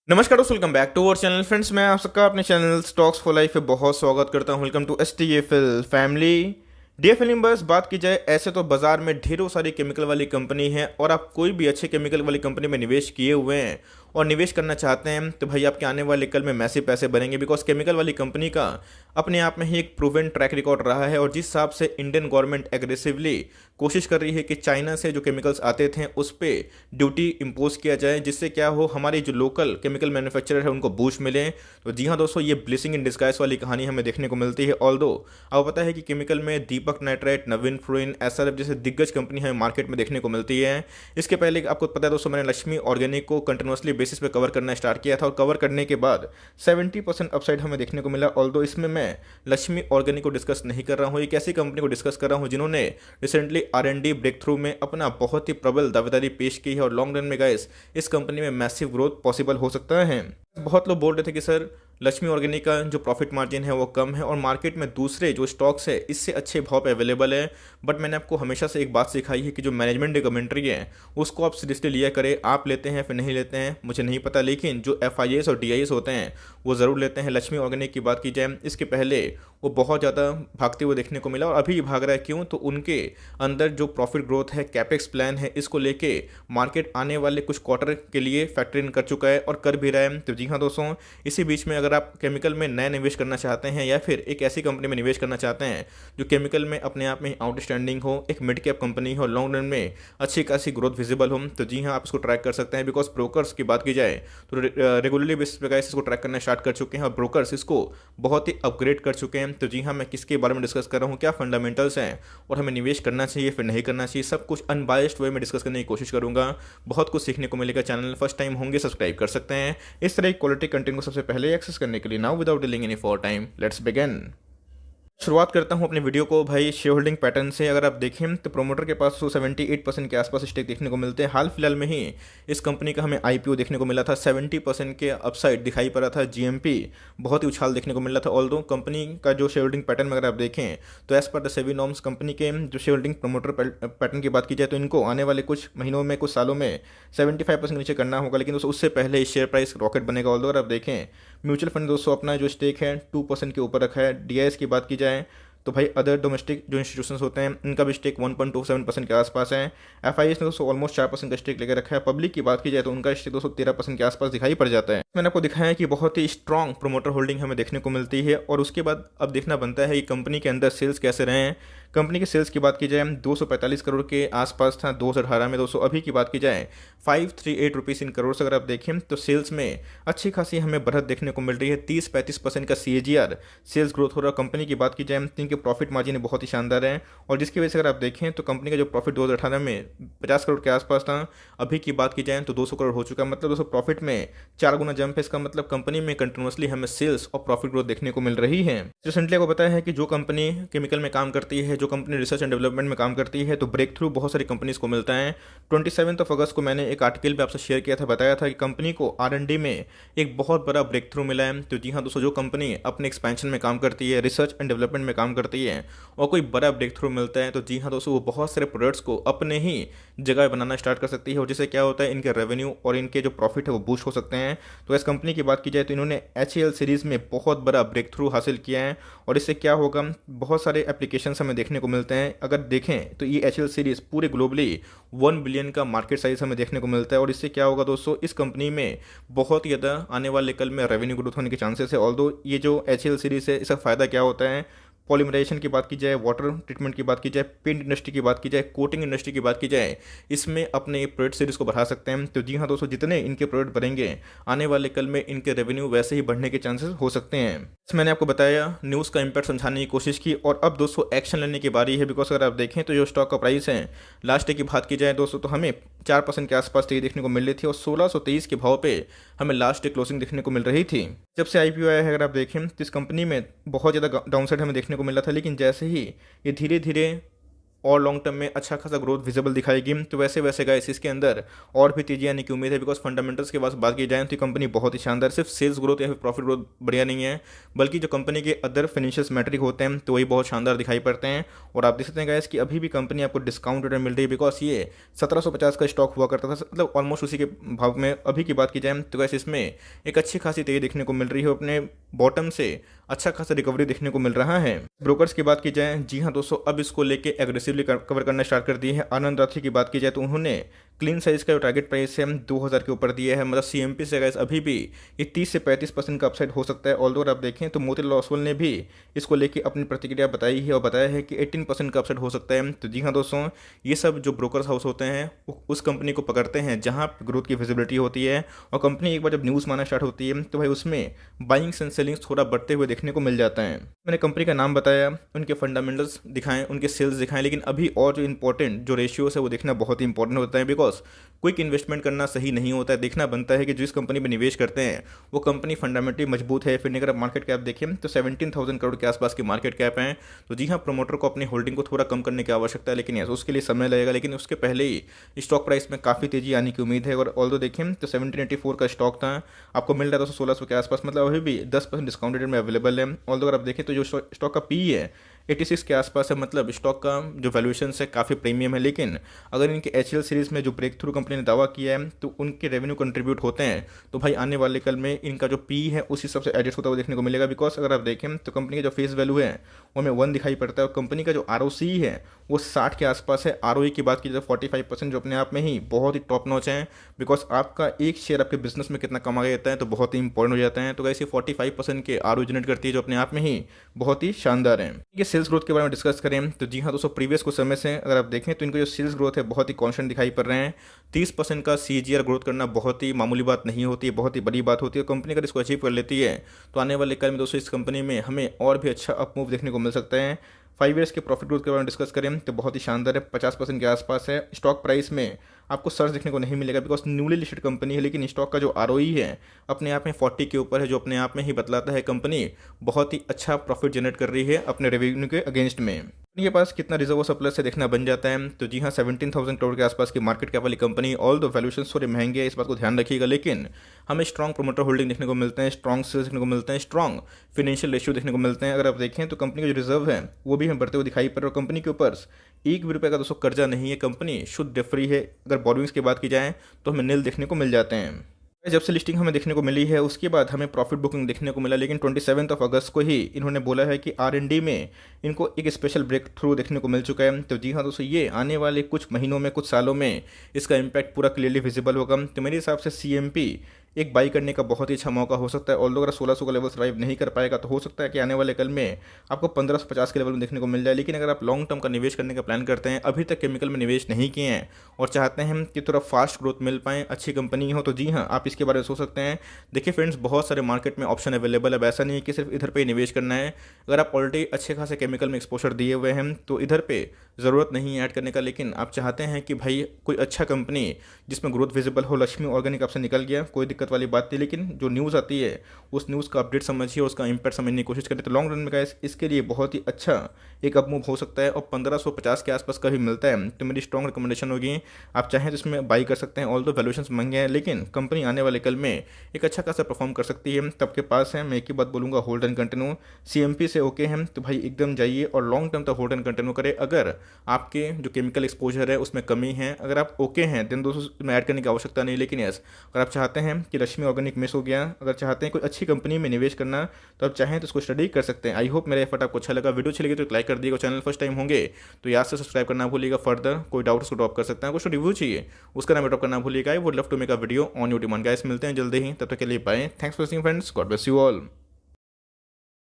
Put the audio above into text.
नमस्कार दोस्तों, welcome back to our channel. Friends, मैं आप सबका अपने चैनल स्टॉक्स फॉर लाइफ पे बहुत स्वागत करता हूं। Welcome to S T F L family. DFL members, बात की जाए ऐसे तो बाजार में ढेरों सारी केमिकल वाली कंपनी है और आप कोई भी अच्छे केमिकल वाली कंपनी में निवेश किए हुए हैं और निवेश करना चाहते हैं तो भाई आपके आने वाले कल में मैसिव पैसे बनेंगे। बिकॉज केमिकल वाली कंपनी का अपने आप में ही एक प्रूवन ट्रैक रिकॉर्ड रहा है और जिस हिसाब से इंडियन गवर्नमेंट एग्रेसिवली कोशिश कर रही है कि चाइना से जो केमिकल्स आते थे उस पर ड्यूटी इम्पोज किया जाए, जिससे क्या हो हमारे जो लोकल केमिकल मैन्युफैक्चरर है उनको बूस्ट मिले। तो जी हाँ दोस्तों, ये ब्लेसिंग इन डिस्गाइज वाली कहानी हमें देखने को मिलती है। ऑल्दो आपको पता है कि केमिकल में दीपक नाइट्राइट, नवीन फ्लोरिन, एसआरएफ जैसे दिग्गज कंपनी हमें मार्केट में देखने को मिलती है। इसके पहले आपको पता है दोस्तों, मैंने लक्ष्मी ऑर्गेनिक को कंटिन्यूसली बेसिस पे कवर करना स्टार्ट किया था और कवर करने के बाद 70% अपसाइड हमें देखने को मिला। ऑल्दो इसमें मैं लक्ष्मी ऑर्गेनिक को डिस्कस नहीं कर रहा हूँ, एक ऐसी कंपनी को डिस्कस कर रहा हूँ जिन्होंने रिसेंटली R&D ब्रेक थ्रू में अपना बहुत ही प्रबल दावेदारी पेश की है और लॉन्ग रन में गाइस इस कंपनी में मैसिव ग्रोथ पॉसिबल हो सकता है। बहुत लोग बोल रहे थे कि सर लक्ष्मी ऑर्गेनिक का जो प्रॉफिट मार्जिन है वो कम है और मार्केट में दूसरे जो स्टॉक्स है इससे अच्छे भाव पे अवेलेबल है। बट मैंने आपको हमेशा से एक बात सिखाई है कि जो मैनेजमेंट कमेंट्री है उसको आप सीरियसली लिया करें। आप लेते हैं फिर नहीं लेते हैं मुझे नहीं पता, लेकिन जो FIAs और DIAs होते हैं वो ज़रूर लेते हैं। लक्ष्मी ऑर्गेनिक की बात की जाए, इसके पहले वो बहुत ज़्यादा भागते हुए देखने को मिला और अभी भाग रहा है। क्यों? तो उनके अंदर जो प्रॉफिट ग्रोथ है, कैपेक्स प्लान है, इसको लेके मार्केट आने वाले कुछ क्वार्टर के लिए फैक्टर इन कर चुका है और कर भी रहा है। तो जी हाँ दोस्तों, इसी बीच में अगर आप केमिकल में नया निवेश करना चाहते हैं या फिर एक ऐसी कंपनी में निवेश करना चाहते हैं जो केमिकल में अपने आप में आउटस्टैंडिंग हो, एक मिड कैप कंपनी हो, लॉन्ग रन में अच्छी खासी ग्रोथ विजिबल हो, तो जी हाँ आप इसको ट्रैक कर सकते हैं। बिकॉज ब्रोकर्स की बात की जाए तो रेगुलरली बेसिस पे गाइस इसको ट्रैक करना स्टार्ट कर चुके हैं और ब्रोकर्स इसको बहुत ही अपग्रेड कर चुके हैं। तो जी हाँ, मैं किसके बारे में डिस्कस कर रहा हूँ, क्या फंडामेंटल्स हैं और हमें निवेश करना चाहिए फिर नहीं करना चाहिए, सब कुछ अनबायस्ड वे में डिस्कस करने की कोशिश करूंगा। बहुत कुछ सीखने को मिलेगा। चैनल फर्स्ट टाइम होंगे सब्सक्राइब कर सकते हैं इस तरह की क्वालिटी कंटेंट को सबसे पहले एक्सेस करने के लिए। Now without delaying any for time, let's begin. शुरुआत करता हूं अपने वीडियो को भाई शेयर होल्डिंग पैटर्न से। अगर आप देखें तो प्रोमोटर के पास 78% के आसपास स्टेक देखने को मिलते हैं। हाल फिलहाल में ही इस कंपनी का हमें IPO देखने को मिला था, 70% के अपसाइड दिखाई पड़ा था। GMP बहुत ही उछाल देखने को मिला था। ऑल्दो कंपनी का जो शेयर होल्डिंग पैटर्न में अगर आप देखें तो as per the SEBI norms company के जो शेयर होल्डिंग प्रोमोटर पैटर्न की बात की जाए तो इनको आने वाले कुछ महीनों में, कुछ सालों में 75% नीचे करना होगा, लेकिन दोस्तों उससे पहले शेयर प्राइस रॉकेट बनेगा। ऑल्दो अगर आप देखें म्यूचुअल फंड दोस्तों अपना जो स्टेक है 2% के ऊपर रखा है। DIS की बात की जाए तो भाई अदर डोमेस्टिक जो इंस्टीट्यूशंस होते हैं इनका भी स्टेक 1.27% के आसपास है। FIS ने दोस्तों ऑलमोस्ट 4% का स्टेक लेकर रखा है। पब्लिक की बात की जाए तो उनका स्टेक दोस्तों 13% के आसपास दिखाई पड़ जाता है। मैंने आपको दिखाया है कि बहुत ही स्ट्रॉन्ग प्रोमोटर होल्डिंग हमें देखने को मिलती है और उसके बाद अब देखना बनता है कि कंपनी के अंदर सेल्स कैसे रहे हैं। कंपनी के सेल्स की बात की जाए 245 करोड़ के आसपास था 2018 में। दोस्तों अभी की बात की जाए 538 रुपीज़ इन करोड़ से अगर आप देखें तो सेल्स में अच्छी खासी हमें बढ़त देखने को मिल रही है। 30-35% का CAGR सेल्स ग्रोथ हो रहा है। कंपनी की बात की जाए तो इनके प्रॉफिट मार्जिन बहुत ही शानदार है और जिसकी वजह से अगर आप देखें तो कंपनी का जो प्रॉफिट 2018 में 50 करोड़ के आसपास था, अभी की बात की जाए तो 200 करोड़ हो चुका है। मतलब दोस्तों प्रॉफिट में 4 गुना जंप है। इसका मतलब कंपनी में कंटिन्यूसली हमें सेल्स और प्रॉफिट ग्रोथ देखने को मिल रही है। रिसेंटली आपको पता है कि जो कंपनी केमिकल में काम करती है, जो कंपनी रिसर्च एंड डेवलपमेंट में काम करती है, तो ब्रेक थ्रू बहुत सारी कंपनीज को मिलता है। 27 अगस्त को मैंने एक आर्टिकल पे आपसे शेयर किया था, बताया था कि कंपनी को R&D में एक बहुत बड़ा ब्रेक थ्रू मिला है। तो जी हाँ दोस्तों, जो कंपनी अपने एक्सपेंशन में काम करती है, रिसर्च एंड डेवलपमेंट में काम करती है और कोई बड़ा ब्रेक थ्रू मिलता है तो जी हाँ दोस्तों वो बहुत सारे प्रोडक्ट्स को अपने ही जगह बनाना स्टार्ट कर सकती है और जिससे क्या होता है इनके रेवेन्यू और इनके जो प्रॉफिट है वो बूस्ट हो सकते हैं। तो इस कंपनी की बात की जाए तो इन्होंने HAL सीरीज़ में बहुत बड़ा ब्रेक थ्रू हासिल किया है और इससे क्या होगा, बहुत सारे एप्लीकेशंस हमें देखने को मिलते हैं। अगर देखें तो ये HAL सीरीज़ पूरे ग्लोबली 1 बिलियन का मार्केट साइज हमें देखने को मिलता है और इससे क्या होगा दोस्तों, इस कंपनी में बहुत ही ज़्यादा आने वाले कल में रेवेन्यू ग्रोथ होने के चांसेस है। ऑल्दो ये जो HAL सीरीज़ है इसका फ़ायदा क्या होता है, पॉलीमराइजेशन की बात की जाए, वाटर ट्रीटमेंट की बात की जाए, पेंट इंडस्ट्री की बात की जाए, कोटिंग इंडस्ट्री की बात की जाए, इसमें अपने प्रोडक्ट सीरीज को बढ़ा सकते हैं। तो जी हाँ दोस्तों, जितने इनके प्रोडक्ट बढ़ेंगे आने वाले कल में इनके रेवेन्यू वैसे ही बढ़ने के चांसेस हो सकते हैं। मैंने आपको बताया, न्यूज़ का इम्पैक्ट समझाने की कोशिश की और अब दोस्तों एक्शन लेने की बारी है। बिकॉज अगर आप देखें तो जो स्टॉक का प्राइस है लास्ट डे की बात की जाए दोस्तों तो हमें 4% के आसपास तेजी देखने को मिल रही थी और 1623 के भाव पे हमें लास्ट डे क्लोजिंग देखने को मिल रही थी। जब से IPO आया है अगर आप देखें तो इस कंपनी में बहुत ज़्यादा डाउनसाइड हमें देखने को मिला था, लेकिन जैसे ही ये धीरे धीरे और लॉन्ग टर्म में अच्छा खासा ग्रोथ विजिबल दिखाएगी। तो वैसे वैसे गाइस इसके अंदर और भी तेजी आने की उम्मीद है, बिकॉज फंडामेंटल्स के पास बात की जाए तो कंपनी बहुत ही शानदार, सिर्फ सेल्स ग्रोथ या फिर प्रॉफिट ग्रोथ बढ़िया नहीं है, बल्कि जो कंपनी के अदर फाइनेंशियल मैट्रिक होते हैं तो वही बहुत शानदार दिखाई पड़ते हैं। और आप देख सकते हैं गाइस कि अभी भी कंपनी आपको डिस्काउंट रेट मिल रही है, बिकॉज ये 1750 का स्टॉक हुआ करता था, मतलब ऑलमोस्ट उसी के भाव में अभी की बात की जाए तो गाइस इसमें एक अच्छी खासी तेजी देखने को मिल रही है, अपने बॉटम से अच्छा खासा रिकवरी देखने को मिल रहा है। ब्रोकर्स की बात की जाए, जी हाँ दोस्तों, अब इसको लेके एग्रेसिवली कवर करना स्टार्ट कर दिए हैं। आनंद राथी की बात की जाए तो उन्होंने क्लीन साइज का जो टारगेट प्राइस है 2000 के ऊपर दिया है, मतलब सीएमपी से गाइस अभी भी ये 30 से 35% का अपसाइड हो सकता है। ऑल्दो अगर आप देखें तो मोतीलाल ओसवाल ने भी इसको लेके अपनी प्रतिक्रिया बताई है और बताया है कि 18% का अपसाइड हो सकता है। तो जी हाँ दोस्तों, ये सब जो ब्रोकर्स हाउस होते हैं उस कंपनी को पकड़ते हैं जहाँ ग्रोथ की विजिबिलिटी होती है, और कंपनी एक बार जब न्यूज़ माना स्टार्ट होती है तो भाई उसमें बाइंग्स एंड सेलिंग्स थोड़ा बढ़ते हुए देखने को मिल जाता है। मैंने कंपनी का नाम बताया, उनके फंडामेंटल्स दिखाएं, उनके सेल्स दिखाएं, लेकिन अभी और जो इंपॉर्टेंट जो रेशियोज है वो देखना बहुत ही इंपॉर्टेंट होता है, बिकॉज क्विक इन्वेस्टमेंट करना सही नहीं होता है। देखना बनता है कि जिस कंपनी में निवेश करते हैं वो कंपनी फंडामेंटली मजबूत है। फिर अगर आप मार्केट कैप देखें तो 17,000 करोड़ के आसपास की मार्केट कैप है। तो जी हाँ, प्रमोटर को अपनी होल्डिंग को थोड़ा कम करने की आवश्यकता है, लेकिन यस उसके लिए समय लगेगा, लेकिन उसके पहले ही स्टॉक प्राइस में काफ़ी तेजी आने की उम्मीद है। और ऑल्दो देखें तो 1784 का स्टॉक था, आपको मिल रहा था 1600 के आसपास, मतलब अभी भी 10% डिस्काउंट रेट में अवेलेबल है। ऑल्दो अगर आप देखें तो जो स्टॉक का पी है 86 के आसपास है, मतलब स्टॉक का जो वैल्यूएशन है काफ़ी प्रीमियम है। लेकिन अगर इनके एचएल सीरीज़ में जो ब्रेक थ्रू कंपनी ने दावा किया है तो उनके रेवेन्यू कंट्रीब्यूट होते हैं, तो भाई आने वाले कल में इनका जो पी है उसी सबसे एडजस्ट होता हुआ देखने को मिलेगा। बिकॉज अगर आप देखें तो कंपनी का जो फेस वैल्यू है वो हमें 1 दिखाई पड़ता है, और कंपनी का जो ROC है वो 60 के आसपास है। ROE की बात की जाए 45%, जो अपने आप में ही बहुत ही टॉप नॉच है, बिकॉज आपका एक शेयर आपके बिजनेस में कितना कमा जाता है तो बहुत ही इंपॉर्टेंट हो जाता है। तो वैसे 45% के ROE जनरेट करती है, जो अपने आप में ही बहुत ही शानदार है। ये सेल्स ग्रोथ के बारे में डिस्कस करें तो जी हाँ दोस्तों, प्रीवियस कुछ समय से अगर आप देखें तो इनका जो सेल्स ग्रोथ है बहुत ही कॉन्स्टेंट दिखाई पड़ रहे हैं। 30% का CAGR ग्रोथ करना बहुत ही मामूली बात नहीं होती है, बहुत ही बड़ी बात होती है। कंपनी अगर इसको अचीव कर लेती है तो आने वाले कल में दोस्तों इस कंपनी में हमें और भी अच्छा अप मूव देखने को मिल सकता है। 5 ईयर्स के प्रॉफिट ग्रोथ के बारे में डिस्कस करें तो बहुत ही शानदार है, 50% के आसपास है। स्टॉक प्राइस में आपको सर्च देखने को नहीं मिलेगा, बिकॉज न्यूली लिस्टेड कंपनी है, लेकिन स्टॉक का जो ROE है अपने आप में 40 के ऊपर है, जो अपने आप में ही बतलाता है कंपनी बहुत ही अच्छा प्रॉफिट जनरेट कर रही है अपने रेवेन्यू के अगेंस्ट में। इनके पास कितना रिजर्व और सरप्लस से देखना बन जाता है। तो जी हाँ, 17,000 करोड़ के आसपास की मार्केट कैप वाली कंपनी, ऑल द वैल्यूएशन थोड़े महंगे हैं, इस बात को ध्यान रखिएगा, लेकिन हमें स्ट्रॉन्ग प्रोमोटर होल्डिंग देखने को मिलते हैं, स्ट्रॉन्ग सेल्स देखने को मिलते हैं, स्ट्रॉन्ग फाइनेंशियल रेशियो देखने को मिलते हैं। अगर आप देखें तो कंपनी का जो रिजर्व है वो भी हमें बढ़ते हुए दिखाई पड़ रहा है, और कंपनी के ऊपर एक भी रुपये का दोस्तों कर्जा नहीं है, कंपनी शुद्ध डेट फ्री है। अगर बोरोइंग्स की बात की जाए तो हमें नील देखने को मिल जाते हैं। जब से लिस्टिंग हमें देखने को मिली है उसके बाद हमें प्रॉफिट बुकिंग देखने को मिला, लेकिन 27 अगस्त को ही इन्होंने बोला है कि R&D में इनको एक स्पेशल ब्रेक थ्रू देखने को मिल चुका है। तो जी हाँ दोस्तों, ये आने वाले कुछ महीनों में, कुछ सालों में इसका इम्पैक्ट पूरा क्लियरली विजिबल होगा। तो मेरे हिसाब से CMP एक बाई करने का बहुत ही अच्छा मौका हो सकता है। ऑल्दो अगर 1600 का लेवल सर्वाइव नहीं कर पाएगा तो हो सकता है कि आने वाले कल में आपको 1550 के लेवल में देखने को मिल जाए। लेकिन अगर आप लॉन्ग टर्म का निवेश करने का प्लान करते हैं, अभी तक केमिकल में निवेश नहीं किए हैं और चाहते हैं कि थोड़ा फास्ट ग्रोथ मिल पाए, अच्छी कंपनी हो, तो जी हाँ आप इसके बारे में सोच सकते हैं। देखिए फ्रेंड्स, बहुत सारे मार्केट में ऑप्शन अवेलेबल है, ऐसा नहीं है कि सिर्फ इधर पे निवेश करना है। अगर आप ऑलरेडी अच्छे खासे केमिकल में एक्सपोजर दिए हुए हैं तो इधर पे ज़रूरत नहीं है ऐड करने का, लेकिन आप चाहते हैं कि भाई कोई अच्छा कंपनी जिसमें ग्रोथ विजिबल हो, लक्ष्मी ऑर्गेनिक आपसे निकल गया, कोई दिक्कत वाली बात नहीं, लेकिन जो न्यूज़ आती है उस न्यूज़ का अपडेट समझिए, उसका इंपैक्ट समझने की कोशिश करें, तो लॉन्ग रन में गाइस इसके लिए बहुत ही अच्छा एक अप मूव हो सकता है, और 1550 के आसपास का भी मिलता है। तो मेरी स्ट्रॉन्ग रिकमेंडेशन होगी, आप चाहें तो इसमें बाई कर सकते हैं। ऑल दो वैल्यूएशंस महंगे हैं, लेकिन कंपनी आने वाले कल में एक अच्छा खासा परफॉर्म कर सकती है, तब के पास है। मैं एक ही बात बोलूँगा, होल्ड एंड कंटिन्यू। CMP से ओके हैं तो भाई एकदम जाइए और लॉन्ग टर्म तक होल्ड एंड कंटिन्यू करें। अगर आपके जो केमिकल एक्सपोजर है उसमें कमी है, अगर आप ओके हैं देन दोस्तों में ऐड करने की आवश्यकता नहीं। लेकिन यस, अगर आप चाहते हैं कि लक्ष्मी ऑर्गेनिक मिस हो गया, अगर चाहते हैं कोई अच्छी कंपनी में निवेश करना, तो आप चाहें तो उसको स्टडी कर सकते हैं। आई होप मेरा एफर्ट आपको अच्छा लगा। वीडियो अच्छी लगी तो लाइक कर दिएगा, चैनल फर्स्ट टाइम होंगे तो याद से सब्सक्राइब करना भूलिएगा। फर्दर कोई डाउट उसको ड्रॉप कर सकते हैं, कुछ रिव्यू चाहिए उसका नाम ड्रॉप करना भूलिएगा। I would love to make a video on your demand. Guys मिलते हैं जल्दी ही, तब तक के लिए bye. Thanks for watching friends, God bless you all.